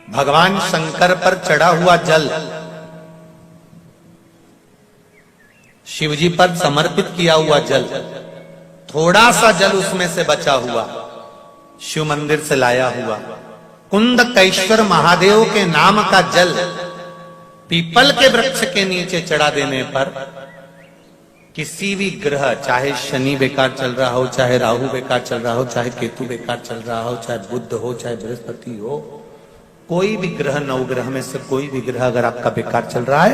भगवान शंकर पर चढ़ा हुआ जल, शिवजी पर समर्पित किया हुआ जल, थोड़ा सा जल उसमें से बचा हुआ शिव मंदिर से लाया हुआ कुंदकेश्वर महादेव के नाम का जल पीपल के वृक्ष के नीचे चढ़ा देने पर किसी भी ग्रह, चाहे शनि बेकार चल रहा हो, चाहे राहु बेकार चल रहा हो, चाहे केतु बेकार चल रहा हो, चाहे बुध हो, चाहे बृहस्पति हो, कोई भी ग्रह, नवग्रह में से कोई भी ग्रह अगर आपका बेकार चल रहा है,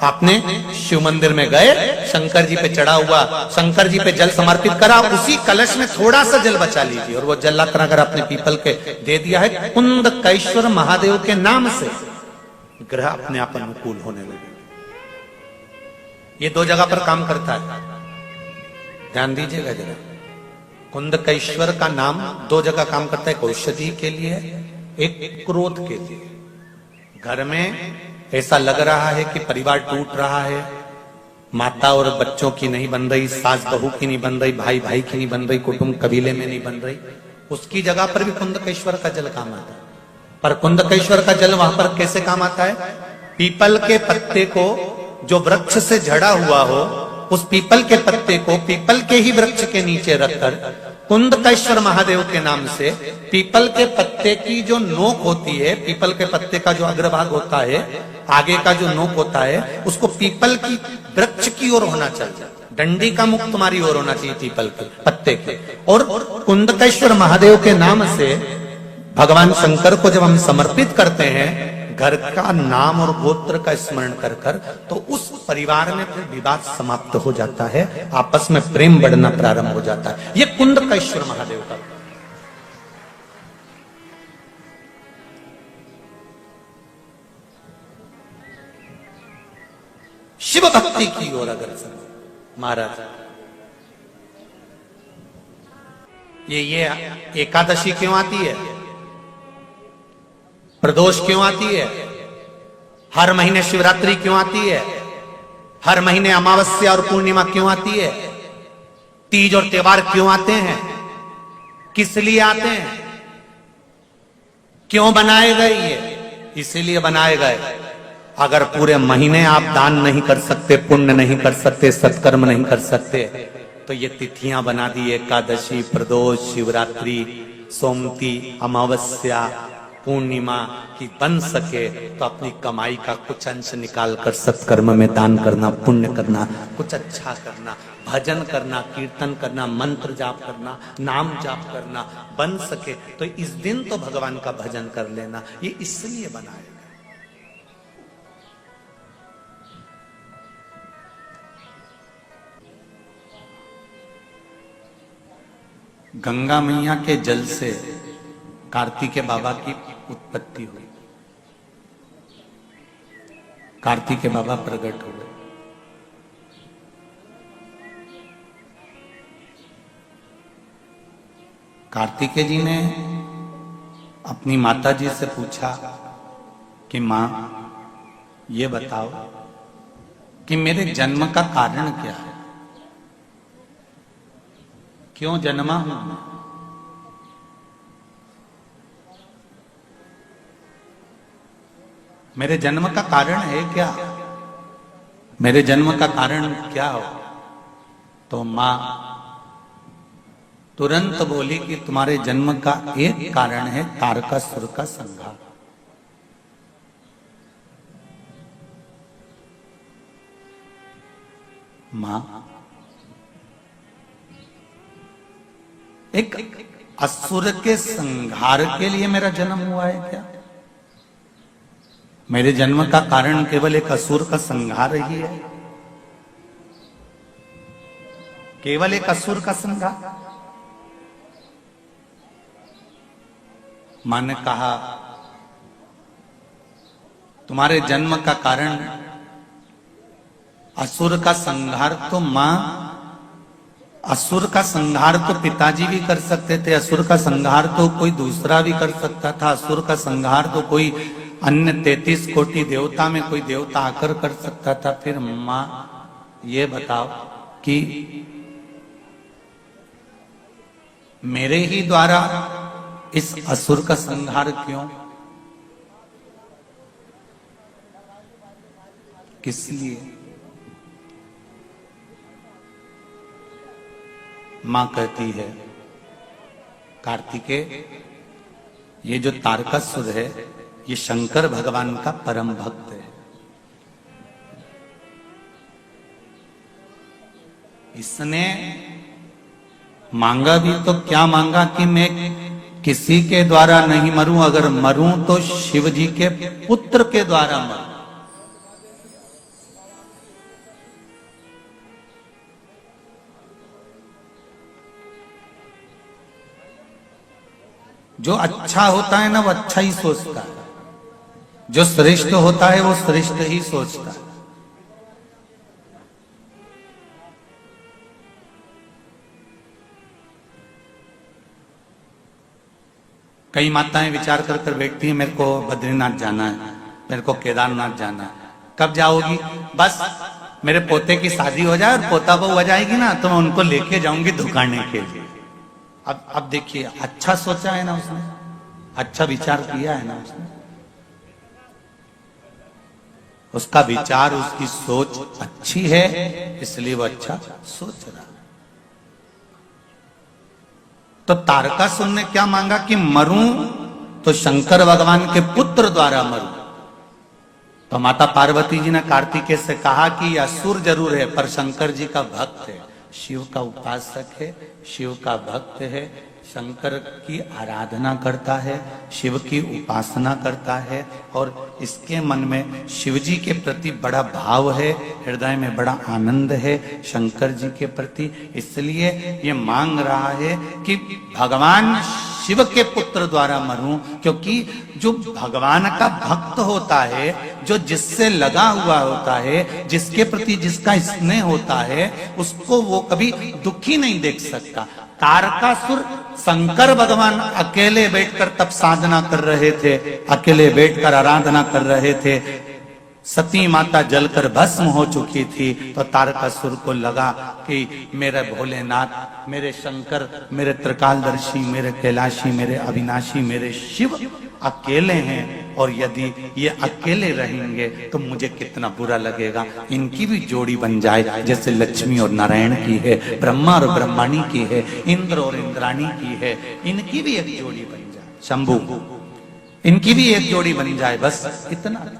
आपने शिव मंदिर में गए, शंकर जी पे चढ़ा हुआ, शंकर जी पे जल समर्पित करा, उसी कलश में थोड़ा सा जल बचा लीजिए और वो जल लाकर अगर आपने पीपल के दे दिया है कुंदकेश्वर महादेव के नाम से, ग्रह अपने आप अनुकूल होने लगे। ये दो जगह पर काम करता है, ध्यान दीजिएगा जरा। कुंदकेश्वर का नाम दो जगह काम करता है, एक औषधि के लिए, एक क्रोध के लिए। घर में ऐसा लग रहा है कि परिवार टूट रहा है, माता और बच्चों की नहीं बन रही, सास बहू की नहीं बन रही, भाई भाई की नहीं बन रही, कुटुंब कबीले में नहीं बन रही, उसकी जगह पर भी कुंदकेश्वर का जल काम आता है। पर कुंदकेश्वर का जल वहां पर कैसे काम आता है? पीपल के पत्ते को जो वृक्ष से झड़ा हुआ हो, उस पीपल के पत्ते को पीपल के ही वृक्ष के नीचे रखकर कुंदकेश्वर महादेव के नाम से पीपल के पत्ते की जो नोक होती है, पीपल के पत्ते का जो अग्रभाग होता है, आगे का जो नोक होता है, उसको पीपल की वृक्ष की ओर होना चाहिए, डंडी का मुख तुम्हारी ओर होना चाहिए, पीपल के पत्ते के। और कुंदकेश्वर महादेव के नाम से भगवान शंकर को जब हम समर्पित करते हैं, घर का नाम और गोत्र का स्मरण कर कर, तो उस परिवार में फिर विवाद समाप्त हो जाता है, आपस में प्रेम बढ़ना प्रारंभ हो जाता है। ये कुंदकेश्वर महादेव का। शिव भक्ति की ओर अग्रसर महाराज, ये एकादशी क्यों आती है, प्रदोष क्यों आती है, हर महीने शिवरात्रि क्यों आती है, हर महीने अमावस्या और पूर्णिमा क्यों आती है, तीज और त्योहार क्यों आते हैं, किस लिए आते हैं, क्यों बनाए गए? ये इसीलिए बनाए गए, अगर पूरे महीने आप दान नहीं कर सकते, पुण्य नहीं कर सकते, सत्कर्म नहीं कर सकते, तो ये तिथियां बना दी, एकादशी, प्रदोष, शिवरात्रि, सोमती, अमावस्या, पूर्णिमा की बन सके तो अपनी कमाई का कुछ अंश निकाल कर सत्कर्म में दान करना, पुण्य करना, कुछ अच्छा करना, भजन करना, कीर्तन करना, मंत्र जाप करना, नाम जाप करना, बन सके तो इस दिन तो भगवान का भजन कर लेना। ये इसलिए बनाएगा। गंगा मैया के जल से कार्तिकेय बाबा की उत्पत्ति हुई, कार्तिकेय बाबा प्रकट हुए। कार्तिकेय जी ने अपनी माता जी से पूछा कि मां, ये बताओ कि मेरे जन्म का कारण क्या है, क्यों जन्मा हूं मैं? मेरे जन्म का कारण है क्या, मेरे जन्म का कारण क्या हो? तो मां तुरंत बोली कि तुम्हारे जन्म का एक कारण है तारकासुर का संहार। मां, एक असुर के संहार के लिए मेरा जन्म हुआ है क्या? मेरे जन्म का कारण केवल एक असुर का संहार ही है, केवल एक असुर का संहार? मां ने कहा, तुम्हारे जन्म का कारण असुर का संहार, तो मां असुर का संहार तो पिताजी भी कर सकते थे, असुर का संहार तो कोई दूसरा भी कर सकता था, असुर का संहार तो कोई अन्य 33 कोटि देवता में कोई देवता आकर कर सकता था। फिर मां ये बताओ कि मेरे ही द्वारा इस असुर का संहार क्यों? किस लिए? मां कहती है, कार्तिकेय, ये जो तारकासुर है ये शंकर भगवान का परम भक्त है। इसने मांगा भी तो क्या मांगा कि मैं किसी के द्वारा नहीं मरूं, अगर मरूं तो शिव जी के पुत्र के द्वारा मरूं। जो अच्छा होता है ना वो अच्छा ही सोचता है, जो श्रेष्ठ होता है वो श्रेष्ठ ही सोचता है। कई माताएं विचार कर कर बैठती हैं, मेरे को बद्रीनाथ जाना है, मेरे को केदारनाथ जाना है। कब जाओगी? बस मेरे पोते की शादी हो जाए और पोता बहू आ जाएगी ना तो मैं उनको लेके जाऊंगी दुकाने के लिए। अब देखिए, अच्छा सोचा है ना उसने, अच्छा विचार किया है ना उसने, उसका विचार, उसकी सोच अच्छी है, इसलिए वो अच्छा सोच रहा है। तो तारकासुर ने क्या मांगा कि मरूं तो शंकर भगवान के पुत्र द्वारा मरूं। तो माता पार्वती जी ने कार्तिकेय से कहा कि यह असुर जरूर है पर शंकर जी का भक्त है, शिव का उपासक है, शिव का भक्त है, शंकर की आराधना करता है, शिव की उपासना करता है और इसके मन में शिव जी के प्रति बड़ा भाव है, हृदय में बड़ा आनंद है शंकर जी के प्रति। इसलिए ये मांग रहा है कि भगवान शिव के पुत्र द्वारा मरूं, क्योंकि जो भगवान का भक्त होता है, जो जिससे लगा हुआ होता है, जिसके प्रति जिसका स्नेह होता है, उसको वो कभी दुखी नहीं देख सकता। तारकासुर शंकर भगवान अकेले बैठकर तप साधना कर रहे थे, अकेले बैठकर आराधना कर रहे थे, सती माता जलकर भस्म हो चुकी थी। तो तारकासुर को लगा कि मेरे भोलेनाथ, मेरे शंकर, मेरे त्रिकालदर्शी, मेरे कैलाशी, मेरे अविनाशी, मेरे शिव अकेले हैं और यदि ये अकेले रहेंगे तो मुझे कितना बुरा लगेगा। इनकी भी जोड़ी बन जाए, जैसे लक्ष्मी और नारायण की है, ब्रह्मा और ब्रह्माणी की है, इंद्र और इंद्राणी की है, इनकी भी एक जोड़ी बन जाए, शंभु, इनकी भी एक जोड़ी बन जाए, बस इतना।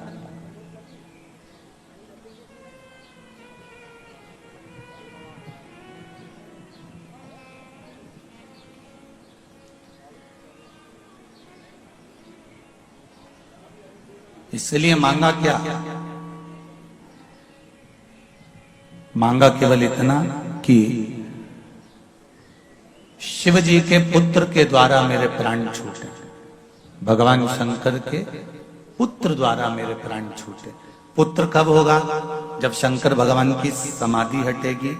इसलिए मांगा क्या? मांगा केवल इतना कि शिव जी के पुत्र के द्वारा मेरे प्राण छूटे, भगवान शंकर के पुत्र द्वारा मेरे प्राण छूटे। पुत्र कब होगा? जब शंकर भगवान की समाधि हटेगी,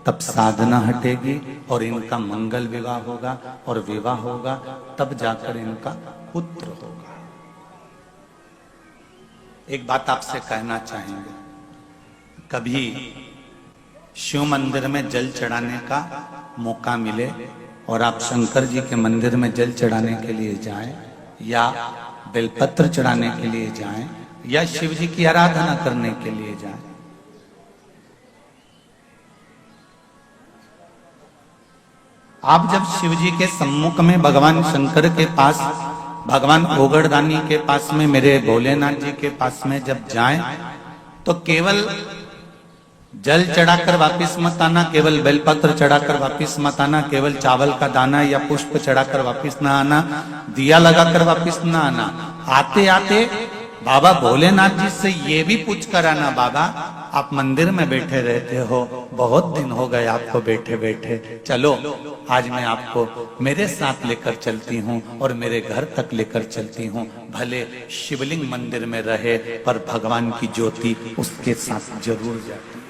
तब साधना हटेगी और इनका मंगल विवाह होगा, और विवाह होगा तब जाकर इनका पुत्र होगा। एक बात आपसे कहना चाहेंगे, कभी शिव मंदिर में जल चढ़ाने का मौका मिले और आप शंकर जी के मंदिर में जल चढ़ाने के लिए जाएं, या बेलपत्र चढ़ाने के लिए जाएं, या शिव जी की आराधना करने के लिए जाएं, आप जब शिव जी के सम्मुख में भगवान शंकर के पास, भगवान ओगड़दानी के पास में, मेरे भोलेनाथ जी के पास में जब जाएं तो केवल जल चढ़ाकर वापिस मत आना, केवल बेलपत्र चढ़ाकर वापिस मत आना, केवल चावल का दाना या पुष्प चढ़ाकर वापिस ना आना, दिया लगाकर वापिस ना आना। आते आते बाबा भोलेनाथ जी से ये भी पूछ कर आना, बाबा आप मंदिर में बैठे रहते हो, बहुत दिन हो गए आपको बैठे बैठे, चलो आज मैं आपको मेरे साथ लेकर चलती हूँ और मेरे घर तक लेकर चलती हूँ। भले शिवलिंग मंदिर में रहे पर भगवान की ज्योति उसके साथ जरूर जाती है।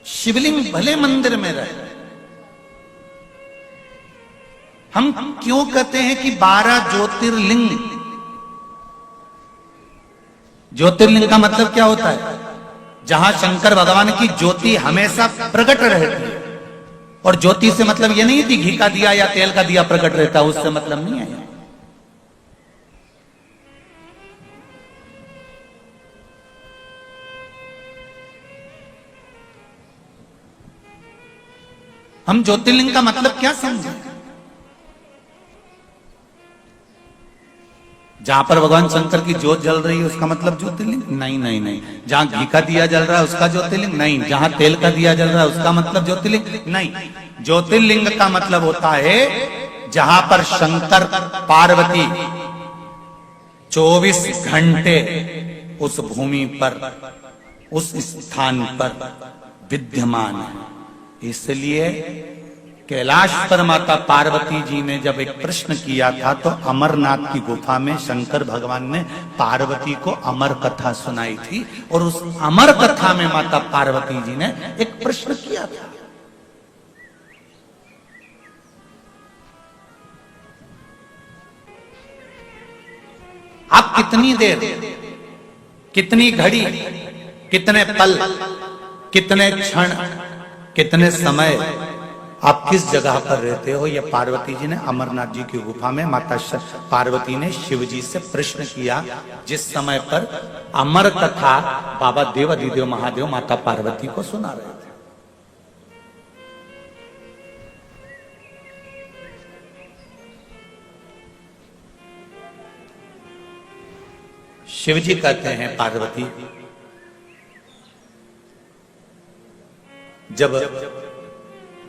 शिवलिंग भले मंदिर में रहे। हम क्यों कहते हैं कि 12 ज्योतिर्लिंग? ज्योतिर्लिंग का मतलब क्या होता है? जहां शंकर भगवान की ज्योति हमेशा प्रकट रहती है। और ज्योति से मतलब ये नहीं कि घी का दिया या तेल का दिया प्रकट रहता है, उससे मतलब नहीं है। हम ज्योतिर्लिंग का मतलब क्या समझे? जहां पर भगवान शंकर की ज्योत जल रही है उसका मतलब ज्योतिर्लिंग? नहीं नहीं नहीं। जहां घी का दिया जल रहा है उसका ज्योतिर्लिंग? नहीं। जहां तेल का दिया जल रहा है उसका मतलब ज्योतिर्लिंग? नहीं। ज्योतिर्लिंग का मतलब होता है जहां पर शंकर पार्वती 24 घंटे उस भूमि पर, उस स्थान पर विद्यमान है। इसलिए कैलाश पर माता पार्वती जी ने जब एक प्रश्न किया था तो अमरनाथ की गुफा में शंकर भगवान ने पार्वती को अमर कथा सुनाई थी और उस अमर कथा में माता पार्वती जी ने एक प्रश्न किया था। आप कितनी देर, कितनी घड़ी, कितने पल, कितने क्षण, कितने समय आप किस जगह पर रहते हो? ये पार्वती जी ने अमरनाथ जी की गुफा में माता पार्वती ने शिव जी से प्रश्न किया, जिस समय पर अमर कथा बाबा देवाधिदेव महादेव माता पार्वती को सुना रहे थे। शिव जी कहते हैं पार्वती, जब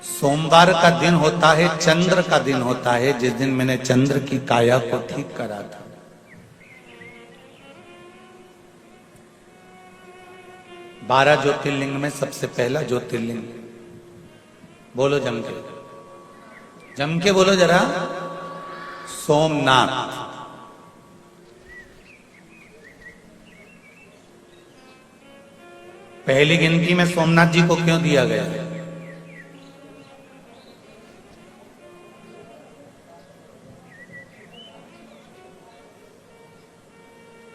सोमवार का दिन होता है, चंद्र का दिन होता है, जिस दिन मैंने चंद्र की काया को ठीक करा था, 12 ज्योतिर्लिंग में सबसे पहला ज्योतिर्लिंग, बोलो जम के, जम के बोलो जरा, सोमनाथ। पहली गिनती में सोमनाथ जी को क्यों दिया गया?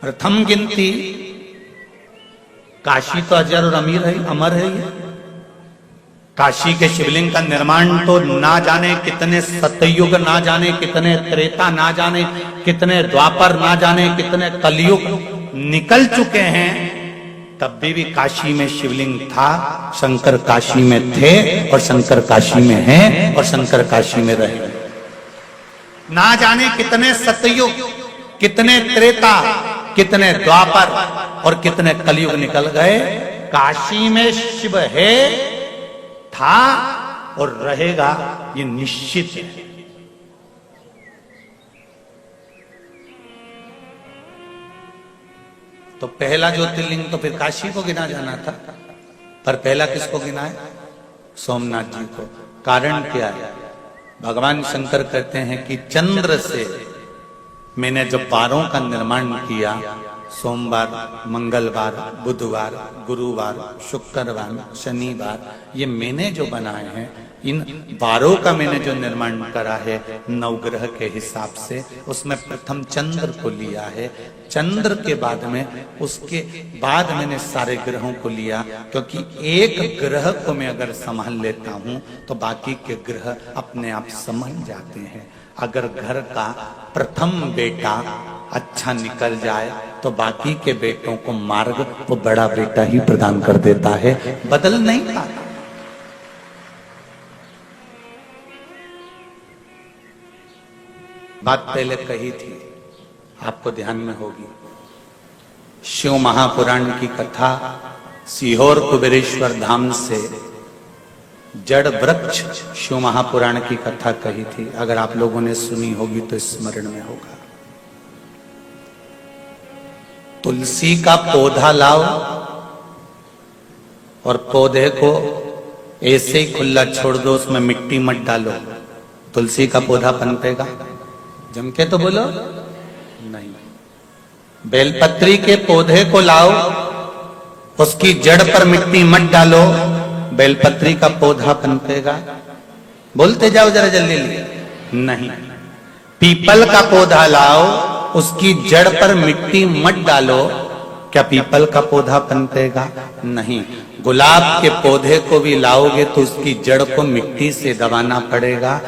प्रथम गिनती काशी तो अजर और अमीर है, अमर है ये। काशी के शिवलिंग का निर्माण तो ना जाने कितने सतयुग, ना जाने कितने त्रेता, ना जाने कितने द्वापर, ना जाने कितने कलयुग निकल चुके हैं, तब भी काशी में शिवलिंग था। शंकर काशी में थे और शंकर काशी में हैं और शंकर काशी में रहे। ना जाने कितने सतयुग, कितने त्रेता, कितने द्वापर और कितने कलयुग निकल गए, काशी में शिव है, था और रहेगा, ये निश्चित है। तो पहला ज्योतिर्लिंग तो फिर काशी को गिना जाना था, पर पहला किसको गिना है? सोमनाथ जी को। कारण क्या है? भगवान शंकर कहते हैं कि चंद्र से मैंने जब 12 का निर्माण किया, सोमवार, मंगलवार, बुधवार, गुरुवार, शुक्रवार, शनिवार, ये मैंने जो बनाए हैं, इन 12 का मैंने जो निर्माण करा है नवग्रह के हिसाब से, उसमें प्रथम चंद्र को लिया है, चंद्र के बाद में, उसके बाद मैंने सारे ग्रहों को लिया, क्योंकि एक ग्रह को मैं अगर संभाल लेता हूं तो बाकी के ग्रह अपने आप संभल जाते हैं। अगर घर का प्रथम बेटा अच्छा निकल जाए तो बाकी के बेटों को मार्ग वो बड़ा बेटा ही प्रदान कर देता है, बदल नहीं पाता। बात पहले कही थी, आपको ध्यान में होगी। शिव महापुराण की कथा सीहोर कुबेरेश्वर धाम से जड़ वृक्ष शिव महापुराण की कथा कही थी। अगर आप लोगों ने सुनी होगी तो स्मरण में होगा। तुलसी का पौधा लाओ और पौधे को ऐसे ही खुला छोड़ दो, उसमें मिट्टी मत डालो, तुलसी का पौधा पनपेगा? जम के तो बोलो नहीं। बेलपत्री के पौधे को लाओ, उसकी जड़ पर मिट्टी मत डालो, बेलपत्री का पौधा पनपेगा? बोलते जाओ जरा जल्दी नहीं। पीपल का पौधा लाओ, उसकी जड़ पर मिट्टी मत डालो, क्या पीपल का पौधा पनपेगा? नहीं। गुलाब के पौधे को भी लाओगे तो उसकी जड़ को मिट्टी से दबाना पड़ेगा।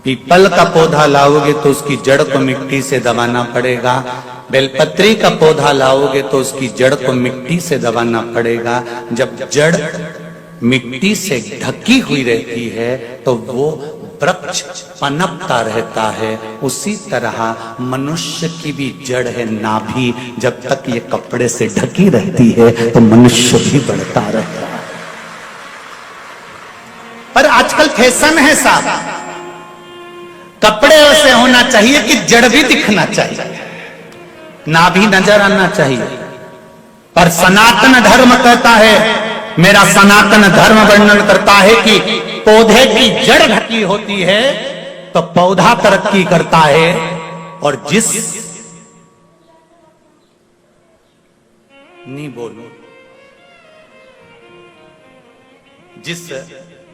पीपल का पौधा लाओगे तो उसकी जड़ को मिट्टी से दबाना पड़ेगा। बेलपत्री का पौधा लाओगे तो उसकी जड़ को मिट्टी से दबाना पड़ेगा। जब जड़ मिट्टी से ढकी हुई रहती है तो वो वृक्ष पनपता रहता है। उसी तरह मनुष्य की भी जड़ है नाभि, जब तक ये कपड़े से ढकी रहती है तो मनुष्य भी बढ़ता रहता है। पर आजकल फैशन है साहब, कपड़े वैसे होना चाहिए कि जड़ भी दिखना चाहिए, नाभि नजर आना चाहिए। पर सनातन धर्म कहता है, मेरा सनातन धर्म वर्णन करता है कि पौधे की जड़ ढकी होती है तो पौधा तरक्की करता है, और जिस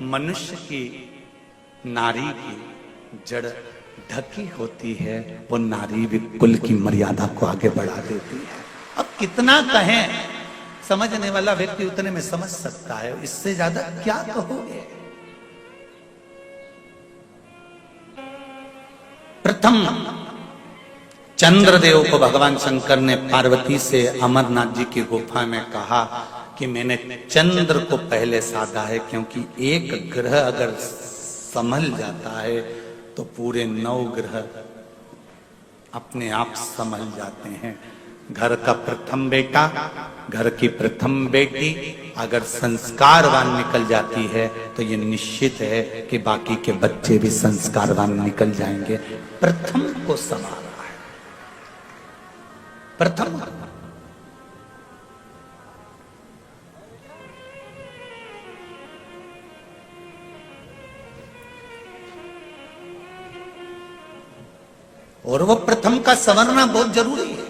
मनुष्य की नारी की जड़ ढकी होती है वो नारी भी कुल की मर्यादा को आगे बढ़ा देती है। अब कितना कहें, समझने वाला व्यक्ति उतने में समझ सकता है, इससे ज्यादा क्या कहोगे। प्रथम चंद्रदेव को भगवान शंकर ने पार्वती से अमरनाथ जी की गुफा में कहा कि मैंने चंद्र को पहले साधा है, क्योंकि एक ग्रह अगर संभल जाता है तो पूरे 9 ग्रह अपने आप संभल जाते हैं। घर का प्रथम बेटा, घर की प्रथम बेटी अगर संस्कारवान निकल जाती है तो ये निश्चित है कि बाकी के बच्चे भी संस्कारवान निकल जाएंगे। प्रथम को संभाला है, प्रथम। और वो प्रथम का संवरना बहुत जरूरी है,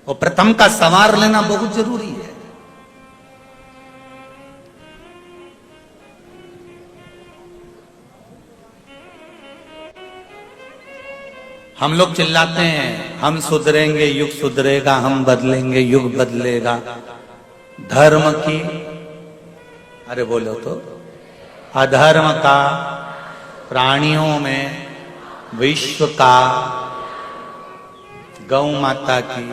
वो प्रथम का संवार लेना बहुत जरूरी है। हम लोग चिल्लाते हैं हम सुधरेंगे, युग सुधरेगा, हम बदलेंगे, युग बदलेगा। धर्म की, अरे बोलो तो, अधर्म का, प्राणियों में, विश्व का, गौ माता की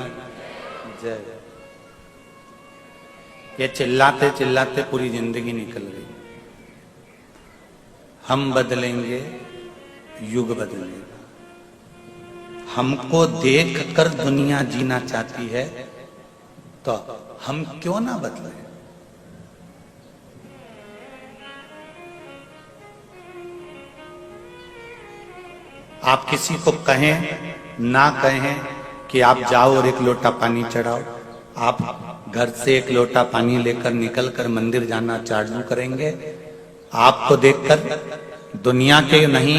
जय। ये चिल्लाते चिल्लाते पूरी जिंदगी निकल गई। हम बदलेंगे, युग बदलेगा। हमको देख कर दुनिया जीना चाहती है तो हम क्यों ना बदलें। आप किसी को कहें ना कहें कि आप जाओ और एक लोटा पानी चढ़ाओ, आप घर से एक लोटा पानी लेकर निकलकर मंदिर जाना चालू करेंगे, आपको देखकर दुनिया के नहीं,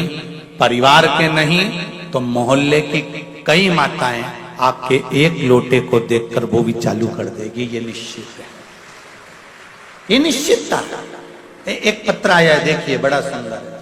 परिवार के नहीं तो मोहल्ले की कई माताएं आपके एक लोटे को देखकर वो भी चालू कर देगी। ये निश्चित है, ये निश्चितता। एक पत्र आया है, देखिए, बड़ा सुंदर है।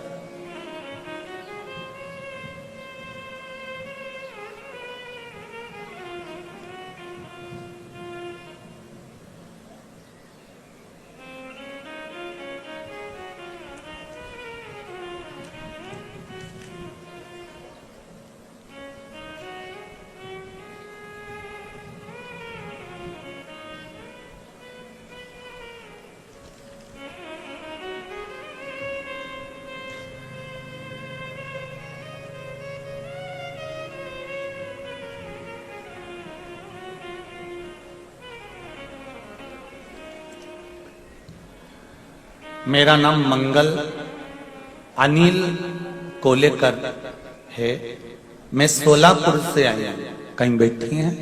मेरा नाम मंगल अनिल कोलेकर है, मैं सोलापुर से आई हूं। कहीं बैठी हैं?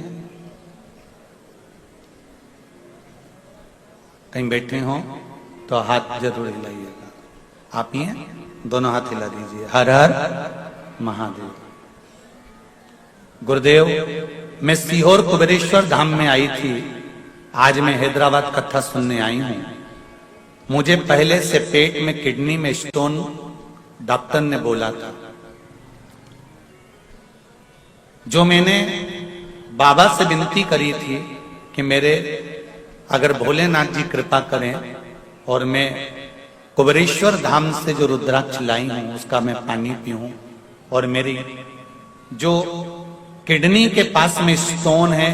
कहीं बैठे हो तो हाथ जरूर हिलाइएगा। आप ही हैं? दोनों हाथ हिला दीजिए। हर हर महादेव। गुरुदेव, मैं सीहोर कुबेरेश्वर धाम में आई थी, आज मैं हैदराबाद कथा सुनने आई हूं। मुझे पहले से पेट में किडनी में स्टोन डॉक्टर ने बोला था, जो मैंने बाबा से विनती करी थी कि मेरे अगर भोलेनाथ जी कृपा करें और मैं कुबेरेश्वर धाम से जो रुद्राक्ष लाई हूं उसका मैं पानी पीऊं और मेरी जो किडनी के पास में स्टोन है,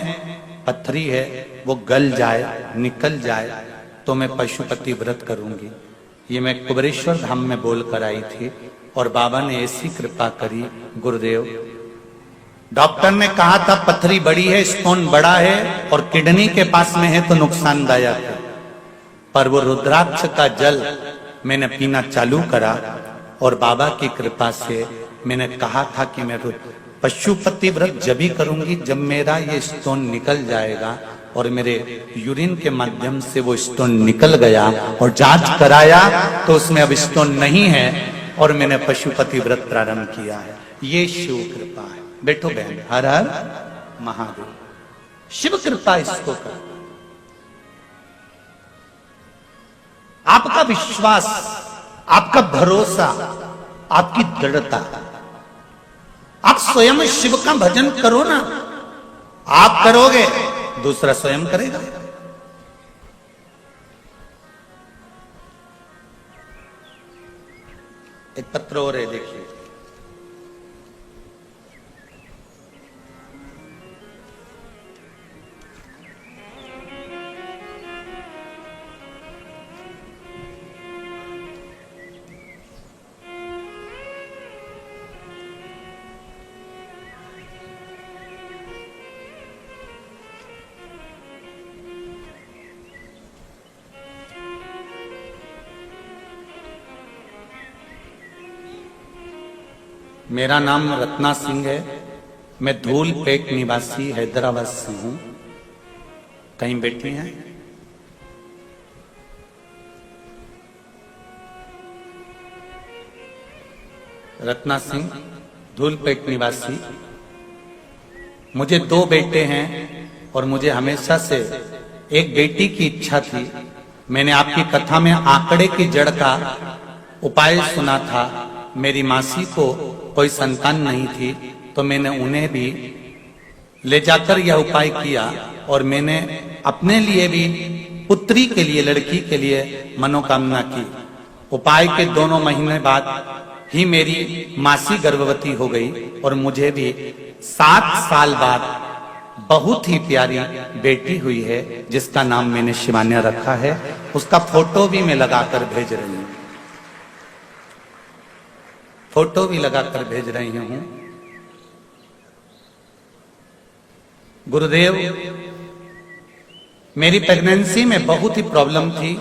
पत्थरी है, वो गल जाए, निकल जाए तो मैं पशुपति व्रत करूंगी। ये मैं कुबरेश्वर धाम में बोल कर आई थी और बाबा ने ऐसी कृपा करी। गुरुदेव, डॉक्टर ने कहा था पथरी बड़ी है, स्टोन बड़ा है और किडनी के पास में है तो नुकसानदायक है, पर वो रुद्राक्ष का जल मैंने पीना चालू करा और बाबा की कृपा से मैंने कहा था कि मैं पशुपति व्रत जब ही करूंगी जब मेरा ये स्टोन निकल जाएगा, और मेरे यूरिन के माध्यम से वो स्टोन निकल गया और जांच कराया तो उसमें अब स्टोन नहीं है और मैंने पशुपति व्रत प्रारंभ किया है। ये शिव कृपा है। बैठो बहन, हर हर महादेव। शिव कृपा इसको कर। आपका विश्वास, आपका भरोसा, आपकी दृढ़ता, आप स्वयं शिव का भजन करो ना। आप करोगे, दूसरा स्वयं करेगा। एक पत्र और है, देखिए। मेरा नाम रत्ना सिंह है। मैं धूलपेट निवासी हैदराबाद से हूं। कहीं बैठी हैं? रत्ना सिंह, धूलपेट निवासी। मुझे 2 बेटे हैं और मुझे हमेशा से एक बेटी की इच्छा थी। मैंने आपकी कथा में आंकड़े की जड़ का उपाय सुना था। मेरी मासी को कोई संतान नहीं थी तो मैंने उन्हें भी ले जाकर यह उपाय किया और मैंने अपने लिए भी पुत्री के लिए, लड़की के लिए मनोकामना की। उपाय के 2 महीने बाद ही मेरी मासी गर्भवती हो गई और मुझे भी 7 साल बाद बहुत ही प्यारी बेटी हुई है जिसका नाम मैंने शिवान्या रखा है। उसका फोटो भी मैं लगाकर भेज रही हूं। फोटो भी लगाकर भेज रही हूं। गुरुदेव, मेरी प्रेगनेंसी में बहुत ही प्रॉब्लम थी।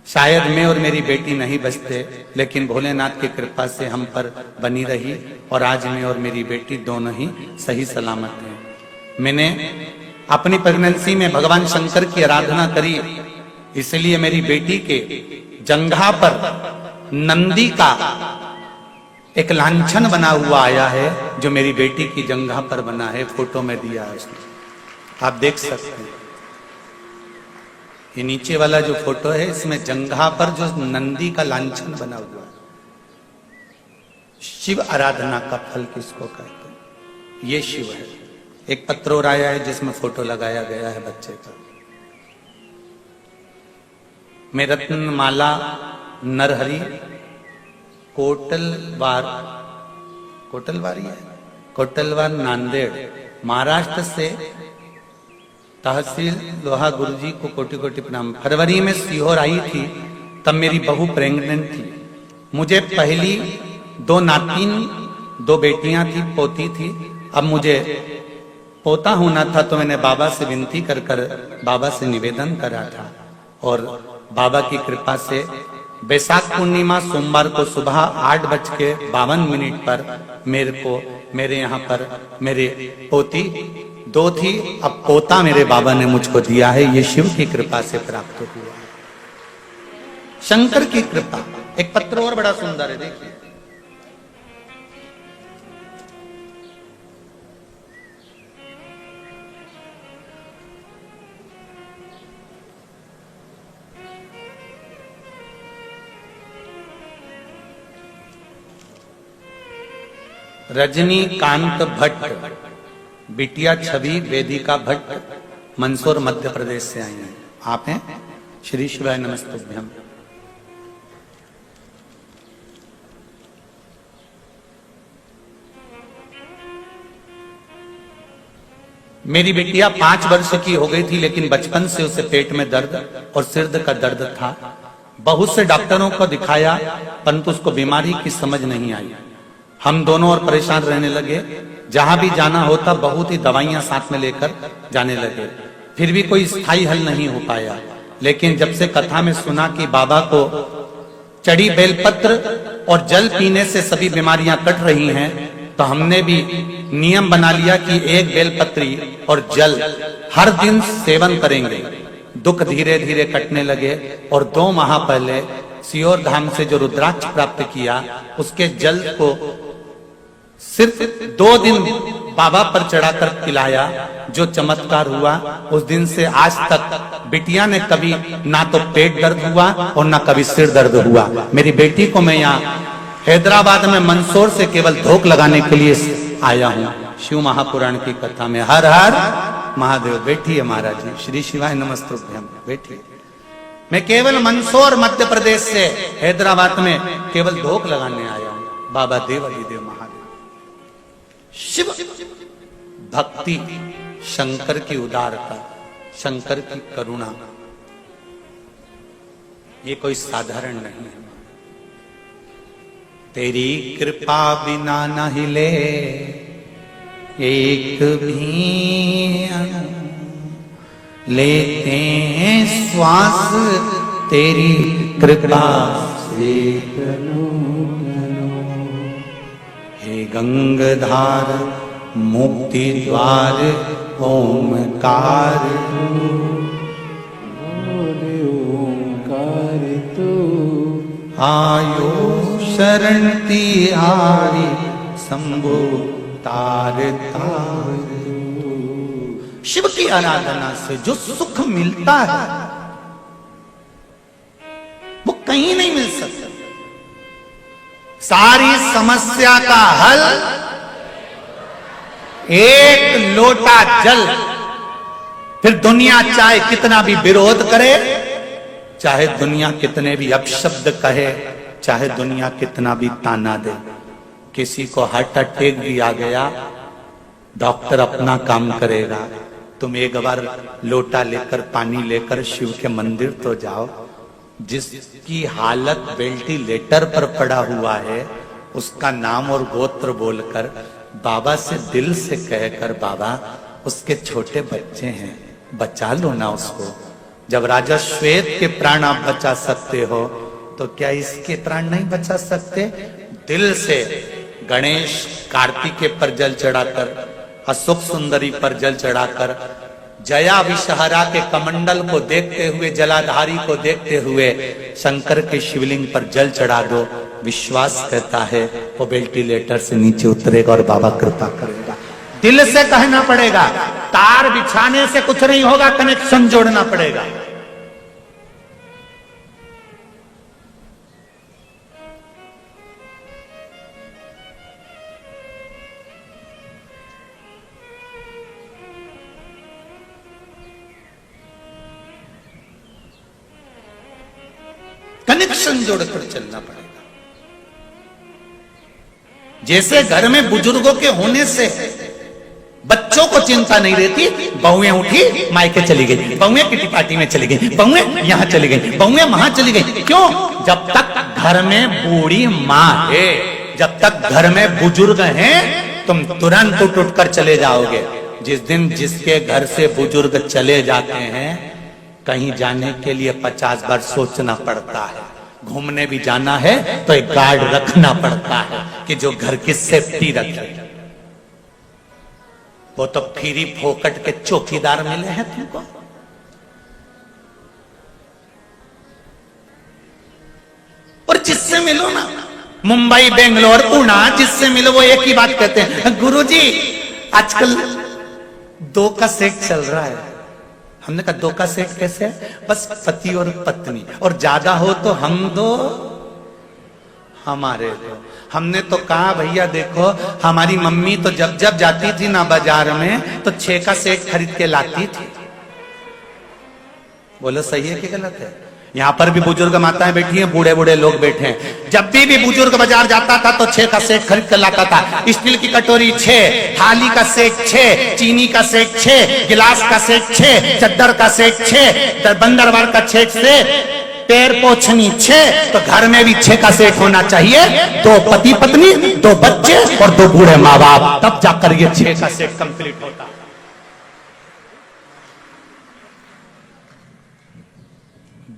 शायद मैं और मेरी बेटी नहीं बचते, लेकिन भोलेनाथ की कृपा से हम पर बनी रही और आज मैं और मेरी बेटी दोनों ही सही सलामत हैं। मैंने अपनी प्रेगनेंसी में भगवान शंकर की आराधना करी, इसलिए मेरी बेटी के जंघा पर नंदी का एक लांछन बना हुआ आया है जो मेरी बेटी की जंघा पर बना है। फोटो में दिया है उसने, आप देख सकते हैं। ये नीचे वाला जो फोटो है इसमें जंघा पर जो नंदी का लांछन बना हुआ है। शिव आराधना का फल किसको कहते हैं? ये शिव है। एक पत्र और आया है जिसमें फोटो लगाया गया है बच्चे का। मैं रत्नमाला नरहरि कोटलवार नांदेड़ महाराष्ट्र से तहसील लोहा गुरुजी को कोटि कोटि प्रणाम। फरवरी में सीहोर आई थी, तब मेरी बहू प्रेग्नेंट थी। मुझे पहली 2 नातिन, 2 बेटियां थी, पोती थी। अब मुझे पोता होना था तो मैंने बाबा से विनती कर बाबा से निवेदन करा था और बाबा की कृपा से बैसाख पूर्णिमा सोमवार को सुबह 8:52 पर मेरे यहाँ पर मेरे पोती 2 थी, अब पोता मेरे बाबा ने मुझको दिया है। ये शिव की कृपा से प्राप्त हुआ, शंकर की कृपा। एक पत्र और बड़ा सुंदर है, देखिए। रजनीकांत भट्ट, बिटिया छवि वेदिका भट्ट, मंदसौर मध्य प्रदेश से आई हैं। आप हैं? श्री शिवाय नमस्तुभ्यम। मेरी बिटिया 5 वर्ष की हो गई थी, लेकिन बचपन से उसे पेट में दर्द और सिर का दर्द था। बहुत से डॉक्टरों को दिखाया, परंतु उसको बीमारी की समझ नहीं आई। हम दोनों और परेशान रहने लगे। जहां भी जाना होता बहुत ही दवाइयां साथ में लेकर जाने लगे, फिर भी कोई स्थायी हल नहीं हो पाया। लेकिन जब से कथा में सुना कि बाबा को चढ़ी बेलपत्र और जल पीने से सभी बीमारियां कट रही हैं, तो हमने भी नियम बना लिया कि एक बेलपत्री और जल हर दिन सेवन करेंगे। दुख धीरे धीरे कटने लगे और 2 माह पहले सियोर धाम से जो रुद्राक्ष प्राप्त किया, उसके जल को सिर्फ 2 दिन बाबा पर चढ़ाकर पिलाया। जो चमत्कार हुआ, उस दिन से आज तक बिटिया ने कभी ना तो पेट दर्द हुआ और ना कभी सिर दर्द हुआ। मेरी बेटी को मैं यहाँ हैदराबाद में मंदसौर से केवल धोख लगाने के लिए आया हूँ। शिव महापुराण की कथा में हर हर महादेव। बैठिए महाराज जी, श्री शिवाय नमस्तुभ्यम। बैठिए। मैं केवल मंदसौर मध्य प्रदेश से हैदराबाद में केवल धोख लगाने आया हूँ। बाबा देवादिदेव महादेव। शिव भक्ति, शंकर की उदारता, शंकर की करुणा, ये कोई साधारण नहीं है। तेरी कृपा बिना न हिले एक भी अणु, लेते हैं श्वास तेरी कृपा से। हे गंगाधार मुक्ति द्वार ओमकार, ओमकार तू आयो शरण तिहारी शंभु तार तार। शिव की आराधना से जो सुख मिलता है वो कहीं नहीं मिल सकता। सारी समस्या का हल एक लोटा जल। फिर दुनिया चाहे कितना भी विरोध करे, चाहे दुनिया कितने भी अपशब्द कहे, चाहे दुनिया कितना भी ताना दे। किसी को हार्ट अटैक भी आ गया, डॉक्टर अपना काम करेगा। तुम एक बार लोटा लेकर, पानी लेकर शिव के मंदिर तो जाओ। जिसकी हालत वेंटिलेटर पर पड़ा हुआ है, उसका नाम और गोत्र बोलकर, बाबा से दिल से कहकर, बाबा उसके छोटे बच्चे हैं, बचा लो ना उसको। जब राजा श्वेत के प्राण आप बचा सकते हो, तो क्या इसके प्राण नहीं बचा सकते? दिल से गणेश कार्तिकेय पर जल चढ़ाकर, अशोक सुंदरी पर जल चढ़ाकर, जया विषहरा के कमंडल को देखते हुए, जलाधारी को देखते हुए शंकर के शिवलिंग पर जल चढ़ा दो। विश्वास कहता है वो वेंटिलेटर से नीचे उतरेगा और बाबा कृपा करेगा। दिल से कहना पड़ेगा, तार बिछाने से कुछ नहीं होगा, कनेक्शन जोड़ना पड़ेगा। कनेक्शन जोड़कर चलना पड़ेगा। जैसे घर में बुजुर्गों के होने से बच्चों को चिंता नहीं रहती, बहुएं उठी मायके चली गई, बहुएं किटी पार्टी में चली गई, बहुएं यहां चली गई, बहुएं वहां चली गई। क्यों? जब तक घर में बूढ़ी माँ है, जब तक घर में बुजुर्ग हैं, तुम तुरंत उठ कर चले जाओगे। जिस दिन जिसके घर से बुजुर्ग चले जाते हैं, कहीं जाने के लिए 50 बार सोचना पड़ता है। घूमने भी जाना है तो एक गार्ड रखना पड़ता है कि जो घर की सेफ्टी रखे। वो तो फ्री फोकट के चौकीदार मिले हैं तुमको। और जिससे मिलो ना, मुंबई, बेंगलोर, पुणे, जिससे मिलो वो एक ही बात कहते हैं, गुरुजी आजकल 2 का सेट चल रहा है। हमने कहा 2 का सेट कैसे है? बस पति और पत्नी, और ज्यादा हो तो हम 2 हमारे 2। हमने तो कहा भैया देखो, हमारी मम्मी तो जब जब जाती थी ना बाजार में, तो 6 का सेट खरीद के लाती थी। बोलो सही है कि गलत है? यहां पर भी बुजुर्ग माताएं बैठी हैं, बूढ़े बूढ़े लोग बैठे हैं। जब भी बुजुर्ग बाजार जाता था तो 6 का सेट खरीद कर लाता था। स्टील की कटोरी 6, थाली का सेट 6, चीनी का सेट 6, गिलास का सेट 6, चद्दर का सेट 6, बंदरवार का सेट से पैर पोछनी 6, तो घर में भी 6 का सेट होना चाहिए। 2 पति पत्नी, 2 बच्चे और 2 बूढ़े माँ बाप, तब जाकर ये 6 का सेट कंप्लीट होता।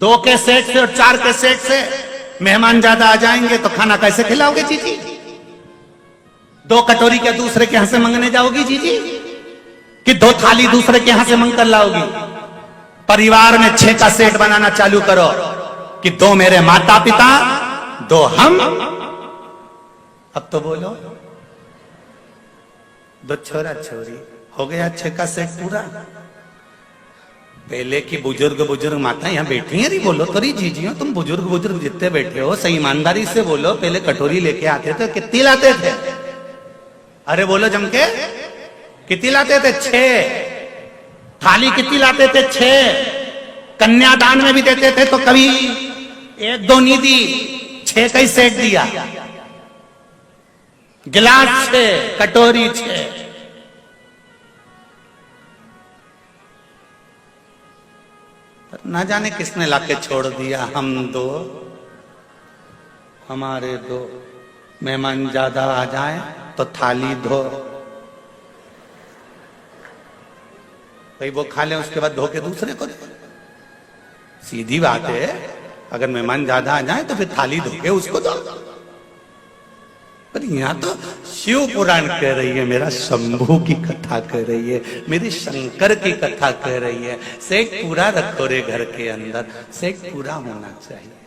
2 के सेट से और 4 के सेट से मेहमान ज्यादा आ जाएंगे तो खाना कैसे खिलाओगे जीजी? 2 कटोरी के दूसरे के यहां से मंगने जाओगी जीजी, कि 2 थाली दूसरे के यहां से मंग कर लाओगी? परिवार में 6 का सेट बनाना चालू करो कि 2 मेरे माता पिता, 2 हम। अब तो बोलो 2 छोरा छोरी, हो गया 6 का सेट पूरा। पहले की बुजुर्ग माता यहाँ बैठी हैं, बोलो तो रही जीजियो, तुम बुजुर्ग जितने बैठे हो सही ईमानदारी से बोलो। पहले कटोरी लेके आते थे, कितनी लाते थे? अरे बोलो जम के, कितनी लाते थे? 6। थाली कितनी लाते थे? 6। कन्यादान में भी देते थे तो कभी 1-2 नहीं दी, 6 का ही सेट दिया। गिलास 6, कटोरी 6। ना जाने किसने लाके छोड़ दिया। हम 2, हमारे 2, मेहमान ज्यादा आ जाए तो थाली धो, भाई वो खा ले, उसके बाद धो के दूसरे को दे। सीधी बात है, अगर मेहमान ज्यादा आ जाए तो फिर थाली धो के उसको दो। पर यहाँ तो शिव पुराण कह रही है, मेरा शंभू की कथा कह रही है, मेरे शंकर की कथा कह रही है। सेठ पूरा रखो रे घर के अंदर, सेठ पूरा होना चाहिए।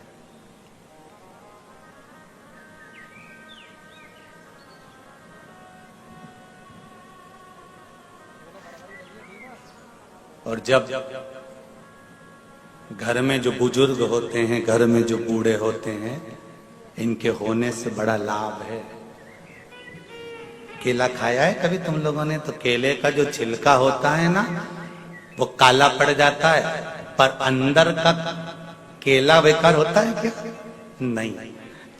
और जब घर में जो बुजुर्ग होते हैं, घर में जो बूढ़े होते हैं, इनके होने से बड़ा लाभ है। केला खाया है कभी तुम लोगों ने? तो केले का जो छिलका होता है ना, वो काला पड़ जाता है, पर अंदर का केला बेकार होता है क्या? नहीं,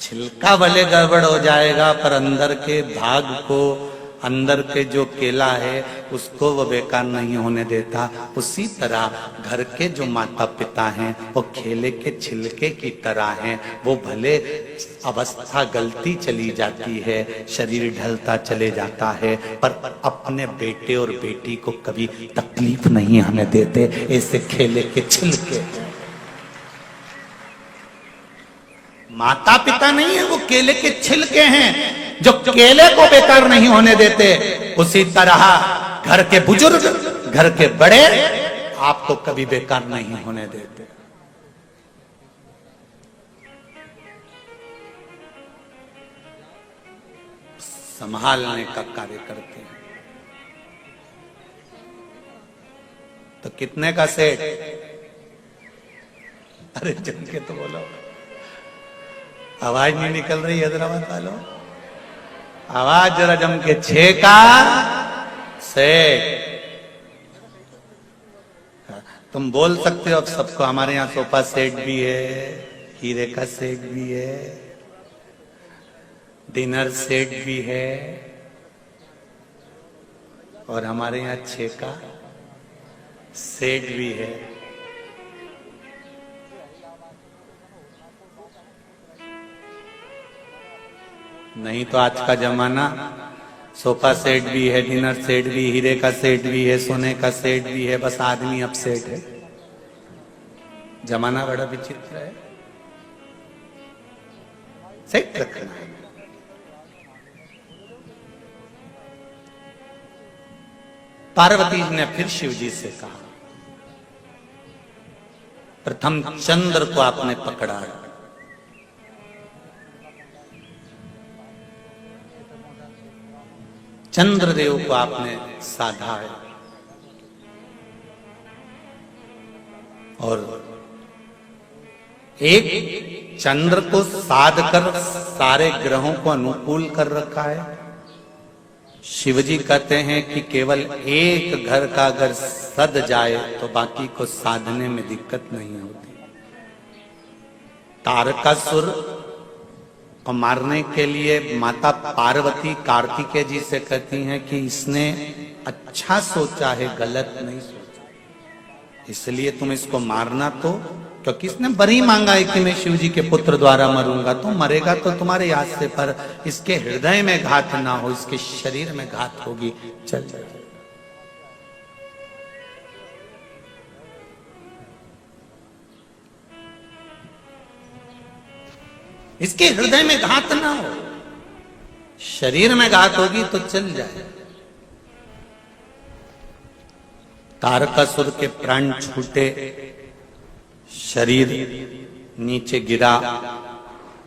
छिलका भले गड़बड़ हो जाएगा पर अंदर के भाग को, अंदर के जो केला है उसको वो बेकार नहीं होने देता। उसी तरह घर के जो माता पिता हैं वो केले के छिलके की तरह हैं। वो भले अवस्था गलती चली जाती है, शरीर ढलता चले जाता है, पर अपने बेटे और बेटी को कभी तकलीफ नहीं आने देते। ऐसे केले के छिलके, माता पिता नहीं है, वो केले के छिलके हैं जो केले को बेकार नहीं होने देते। उसी तरह घर के बुजुर्ग, घर के बड़े आपको कभी बेकार नहीं होने देते। संभालने का कार्य करते हैं। तो कितने का सेट? अरे जम के तो बोलो, आवाज नहीं निकल रही हैदराबाद वालों, आवाज जरा जम के। 6 का सेट। तुम बोल सकते हो अब सबको, हमारे यहाँ सोफा सेट भी है, हीरे का सेट भी है, डिनर सेट भी है, और हमारे यहाँ 6 का सेट भी है। नहीं तो आज का जमाना सोफा सेट भी है, डिनर सेट भी, हीरे का सेट भी है, सोने का सेट भी है, बस आदमी अब सेट है। जमाना बड़ा विचित्र है। सेट रखना है। पार्वती जी ने फिर शिव जी से कहा, प्रथम चंद्र को आपने पकड़ा, चंद्रदेव को आपने साधा है, और एक चंद्र को साध कर सारे ग्रहों को अनुकूल कर रखा है। शिवजी कहते हैं कि केवल एक घर का अगर सद जाए तो बाकी को साधने में दिक्कत नहीं होती। तारकासुर को मारने के लिए माता पार्वती कार्तिकेय जी से कहती हैं कि इसने अच्छा सोचा है, गलत नहीं सोचा, इसलिए तुम इसको मारना। तो क्योंकि इसने बरी मांगा है कि मैं शिव जी के पुत्र द्वारा मरूंगा, तो मरेगा तो तुम्हारे याद से, पर इसके हृदय में घात ना हो, इसके शरीर में घात होगी। चल चल इसके हृदय में घात ना हो, शरीर में घात होगी तो चल जाए। तारकासुर के प्राण छूटे, शरीर नीचे गिरा।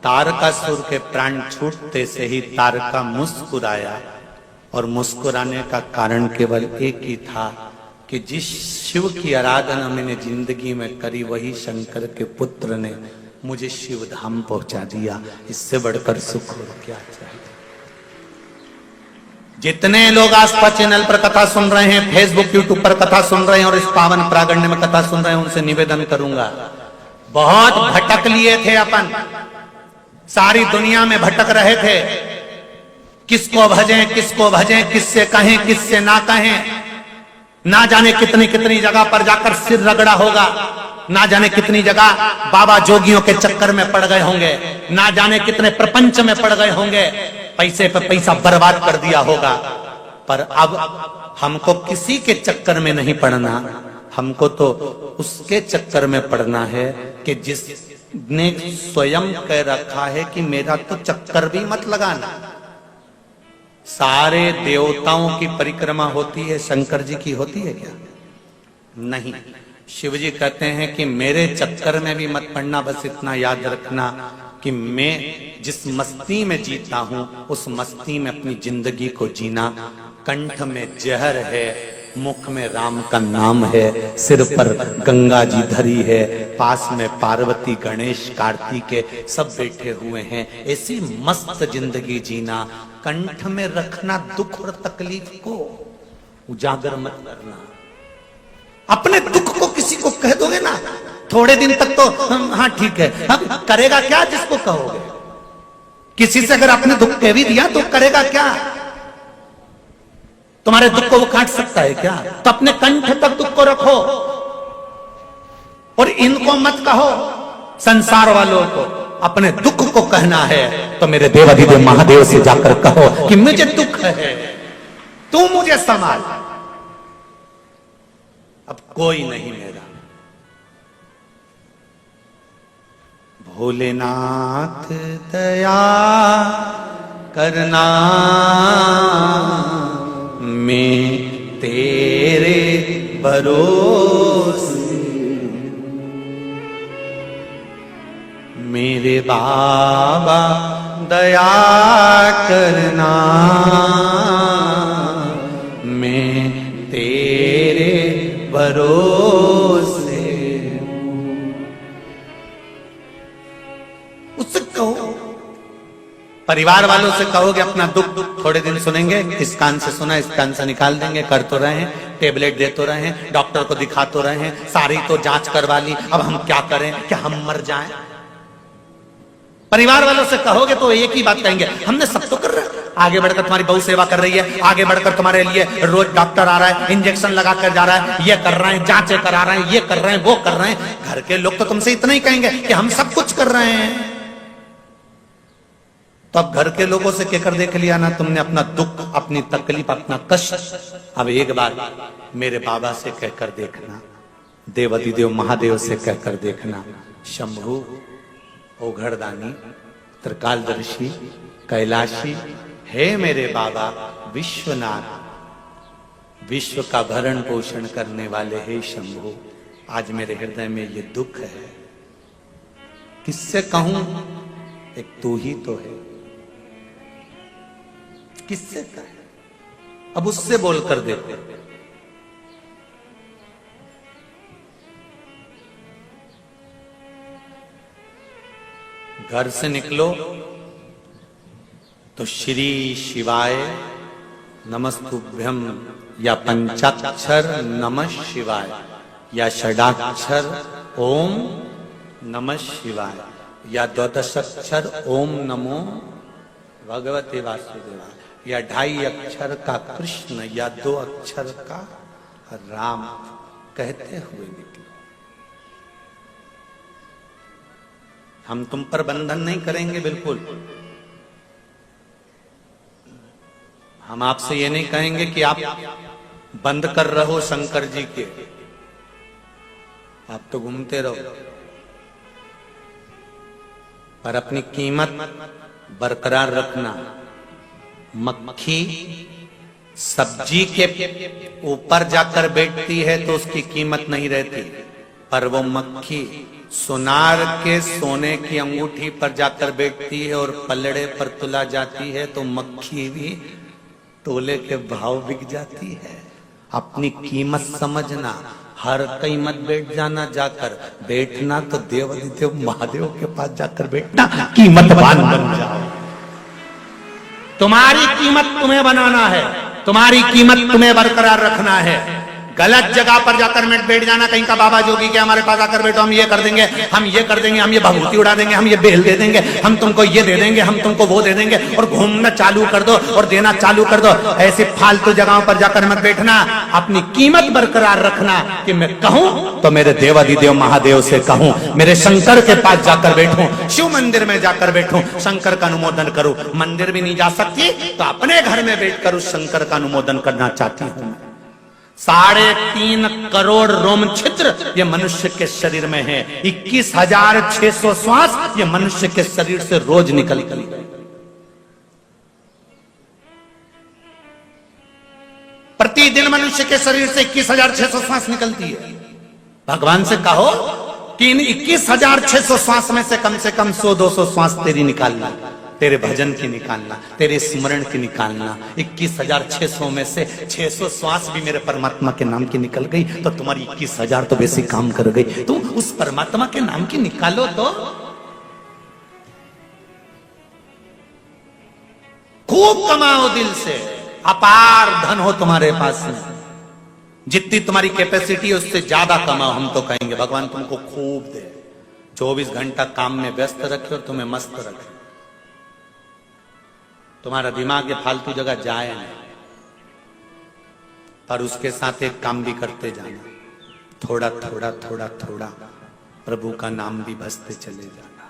तारकासुर के प्राण छूटते से ही तारका मुस्कुराया, और मुस्कुराने का कारण केवल एक ही था कि जिस शिव की आराधना मैंने जिंदगी में करी, वही शंकर के पुत्र ने मुझे शिव धाम पहुंचा दिया। इससे बढ़कर सुख और क्या चाहिए। जितने लोग आस्था चैनल पर कथा सुन रहे हैं, फेसबुक यूट्यूब पर कथा सुन रहे हैं और इस पावन प्रागण्य में कथा सुन रहे हैं, उनसे निवेदन करूंगा, बहुत भटक लिए थे अपन, सारी दुनिया में भटक रहे थे, किसको भजें किसको भजें, किससे कहें किससे ना कहें, ना जाने कितनी कितनी जगह पर जाकर सिर रगड़ा होगा, ना जाने कितनी जगह बाबा जोगियों के चक्कर में पड़ गए होंगे, ना जाने कितने प्रपंच में पड़ गए होंगे, पैसे पे पैसा बर्बाद कर दिया होगा। पर अब हमको किसी के चक्कर में नहीं पड़ना, हमको तो उसके चक्कर में पड़ना है कि जिसने स्वयं कह रखा है कि मेरा तो चक्कर भी मत लगाना। सारे देवताओं की परिक्रमा होती है, शंकर जी की होती है क्या? नहीं। शिव जी कहते हैं कि मेरे चक्कर में भी मत पड़ना, बस इतना याद रखना कि मैं जिस मस्ती में जीता हूं उस मस्ती में अपनी जिंदगी को जीना। कंठ में जहर है, मुख में राम का नाम है, सिर पर गंगा जी धरी है, पास में पार्वती गणेश कार्तिकेय सब बैठे हुए हैं। ऐसी मस्त जिंदगी जीना, कंठ में रखना दुख और तकलीफ को, उजागर मत करना। अपने दुख को किसी को कह दोगे ना, थोड़े दिन तक तो हाँ ठीक है, अब करेगा क्या जिसको कहोगे? किसी से अगर अपने दुख कह भी दिया तो करेगा क्या? तुम्हारे दुख को वो काट सकता है क्या? तो अपने कंठ तक दुख को रखो और इनको मत कहो। संसार वालों को अपने दुख को कहना है तो मेरे देवाधिदेव महादेव से जाकर कहो कि मुझे दुख है, तू मुझे संभाल, अब कोई नहीं मेरा। भोलेनाथ दया करना, मैं तेरे भरोसे, मेरे बाबा दया करना, मैं तेरे भरोसे। उससे कहो, परिवार वालों से कहोगे अपना दुख थोड़े दिन सुनेंगे, इस कान से सुना इस कान से निकाल देंगे, कर तो रहे हैं, टेबलेट दे तो रहे हैं, डॉक्टर को दिखा तो रहे हैं, सारी तो जांच करवा ली, अब हम क्या करें, क्या हम मर जाएं? परिवार वालों से कहोगे तो एक ही बात कहेंगे, हमने सब तो कर रहे हैं, आगे बढ़कर तुम्हारी बहु सेवा कर रही है, आगे बढ़कर तुम्हारे लिए रोज डॉक्टर आ रहा है, इंजेक्शन लगा कर जा रहा है, ये कर रहे हैं, जांचें करा रहे हैं, ये कर रहे हैं, वो कर रहे हैं। घर के लोग तो तुमसे इतना ही कहेंगे कि हम सब कुछ कर रहे हैं। तो अब घर के लोगों से कहकर देख लिया ना तुमने अपना दुख, अपनी तकलीफ, अपना कष्ट। अब एक बार मेरे बाबा से कहकर देखना, देवाधिदेव महादेव से कहकर देखना, शंभु, ओघड़दानी, त्रिकालदर्शी, कैलाशी, हे मेरे बाबा विश्वनाथ, विश्व का भरण पोषण करने वाले हे शंभु, आज मेरे हृदय में ये दुख है, किससे कहूं? एक तू ही तो है, किससे कहे? अब उससे बोलकर देखो। घर से निकलो तो श्री शिवाय नमस्तुभ्यम या पंचाक्षर नमः शिवाय या षडाक्षर ओम नमः शिवाय, या 12 अक्षर ओम नमो भगवते वासुदेवा, या 2.5 अक्षर का कृष्ण, या 2 अक्षर का राम कहते हुए निकलो। हम तुम पर बंधन नहीं करेंगे, बिल्कुल। हम आपसे ये नहीं कहेंगे कि आप बंद कर रहो शंकर जी के, आप तो घूमते रहो, पर अपनी कीमत बरकरार रखना। मक्खी सब्जी के ऊपर जाकर बैठती है तो उसकी कीमत नहीं रहती, पर वो मक्खी सुनार के सोने की अंगूठी पर जाकर बैठती है और पलड़े पर तुला जाती है तो मक्खी भी तोले के भाव बिक जाती है। अपनी कीमत समझना, हर कहीं मत बैठ जाना, जाकर बैठना तो देवादिदेव महादेव के पास जाकर बैठना, कीमतवान बन जाओ। तुम्हारी कीमत तुम्हें बनाना है, तुम्हारी कीमत तुम्हें बरकरार रखना है। गलत जगह पर जाकर मैं बैठ जाना, कहीं का बाबा जोगी के हमारे पास आकर बैठो, हम ये कर देंगे, हम ये कर देंगे, हम ये भभूति उड़ा देंगे, हम ये बेल दे देंगे, हम तुमको ये दे देंगे, हम तुमको वो दे देंगे, और घूमना चालू कर दो और देना चालू कर दो। ऐसी फालतू जगहों पर जाकर मत बैठना, अपनी कीमत बरकरार रखना कि मैं कहूं तो मेरे देवादिदेव महादेव से कहूं, मेरे शंकर के पास जाकर बैठूं, शिव मंदिर में जाकर बैठूं, शंकर का अनुमोदन करूं। मंदिर भी नहीं जा सकती तो अपने घर में बैठकर उस शंकर का अनुमोदन करना चाहती हूं। 3.5 करोड़ रोम छिद्र ये मनुष्य के शरीर में है, 21,600 श्वास ये मनुष्य के शरीर से रोज निकलती है। प्रतिदिन मनुष्य के शरीर से 21,600 श्वास निकलती है। भगवान से कहो कि इन 21,600 श्वास में से कम 100-200 श्वास तेरी निकालना, तेरे भजन की निकालना, तेरे स्मरण की निकालना। 21,600 में से 600 श्वास भी मेरे परमात्मा के नाम की निकल गई तो तुम्हारी 21,000 तो वैसे काम कर गई। तुम उस परमात्मा के नाम की निकालो तो खूब कमाओ दिल से, अपार धन हो तुम्हारे पास में, जितनी तुम्हारी कैपेसिटी है उससे ज्यादा कमाओ। हम तो कहेंगे भगवान तुमको खूब दे, 24 घंटा काम में व्यस्त रखे और तुम्हें मस्त रखे, तुम्हारा दिमाग ये फालतू जगह जाए नहीं, पर उसके साथ एक काम भी करते जाना, थोड़ा थोड़ा थोड़ा थोड़ा प्रभु का नाम भी भजते चले जाना।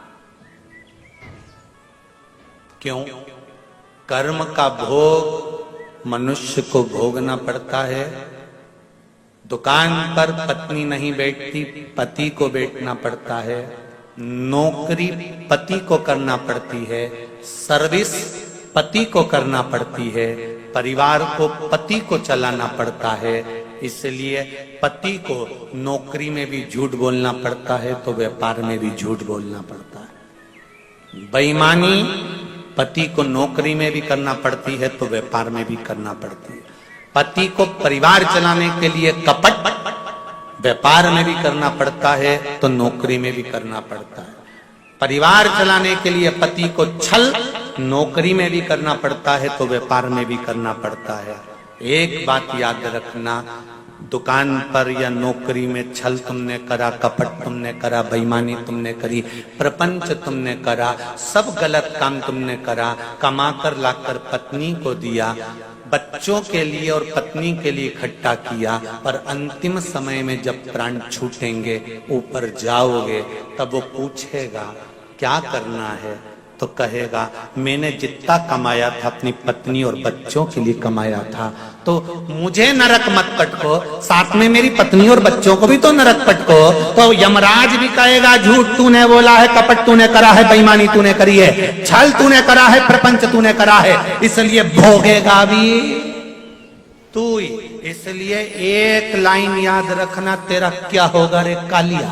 क्यों? कर्म का भोग मनुष्य को भोगना पड़ता है। दुकान पर पत्नी नहीं बैठती, पति को बैठना पड़ता है। नौकरी पति को करना पड़ती है, सर्विस पति को करना पड़ती है, परिवार को पति को चलाना पड़ता है। इसलिए पति को नौकरी में भी झूठ बोलना पड़ता है तो व्यापार में भी झूठ बोलना पड़ता है। बेईमानी पति को नौकरी में भी करना पड़ती है तो व्यापार में भी करना पड़ती है। पति को परिवार चलाने के लिए कपट व्यापार में भी करना पड़ता है तो नौकरी में भी करना पड़ता है। परिवार चलाने के लिए पति को छल नौकरी में भी करना पड़ता है तो व्यापार में भी करना पड़ता है। एक बात याद रखना, दुकान पर या नौकरी में छल तुमने करा, कपट तुमने करा, बेईमानी तुमने करी, प्रपंच तुमने करा, सब गलत काम तुमने करा, कमा कर लाकर पत्नी को दिया, बच्चों के लिए और पत्नी के लिए इकट्ठा किया, पर अंतिम समय में जब प्राण छूटेंगे, ऊपर जाओगे, तब वो पूछेगा क्या करना है, तो कहेगा मैंने जितना कमाया था अपनी पत्नी और बच्चों के लिए कमाया था, तो मुझे नरक मत पटको, साथ में मेरी पत्नी और बच्चों को भी तो नरक पटको। तो यमराज भी कहेगा झूठ तूने बोला है, कपट तूने करा है, बेईमानी तूने करी है, छल तूने करा है, प्रपंच तूने करा है, इसलिए भोगेगा भी तू ही। इसलिए एक लाइन याद रखना, तेरा क्या होगा रे कालिया,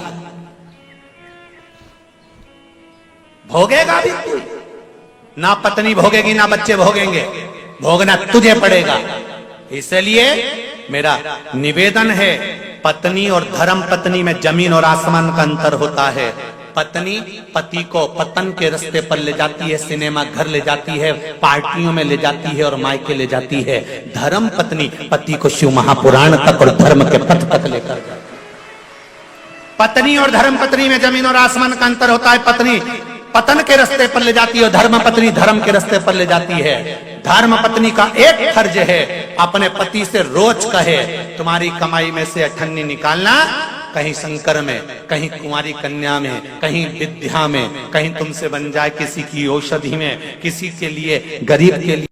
भोगेगा भी तू, ना पत्नी भोगेगी ना बच्चे भोगेंगे, भोगना तुझे पड़ेगा। इसलिए मेरा निवेदन है, पत्नी और धर्म पत्नी में जमीन और आसमान का अंतर होता है। पत्नी पति को पतन के रास्ते पर ले जाती है, सिनेमा घर ले जाती है, पार्टियों में ले जाती है और मायके ले जाती है। धर्म पत्नी पति को शिव महापुराण तक और धर्म के पथ तक लेकर जाती है। पत्नी और धर्म पत्नी में जमीन और आसमान का अंतर होता है। पत्नी पतन के रास्ते पर ले जाती है और धर्म पत्नी धर्म के रास्ते पर ले जाती है। धर्म पत्नी का एक फर्ज है अपने पति से रोज कहे तुम्हारी कमाई में से अठन्नी निकालना, कहीं शंकर में, कहीं कुंवारी कन्या में, कहीं विद्या में, कहीं तुमसे बन जाए किसी की औषधि में, किसी के लिए गरीब के लिए।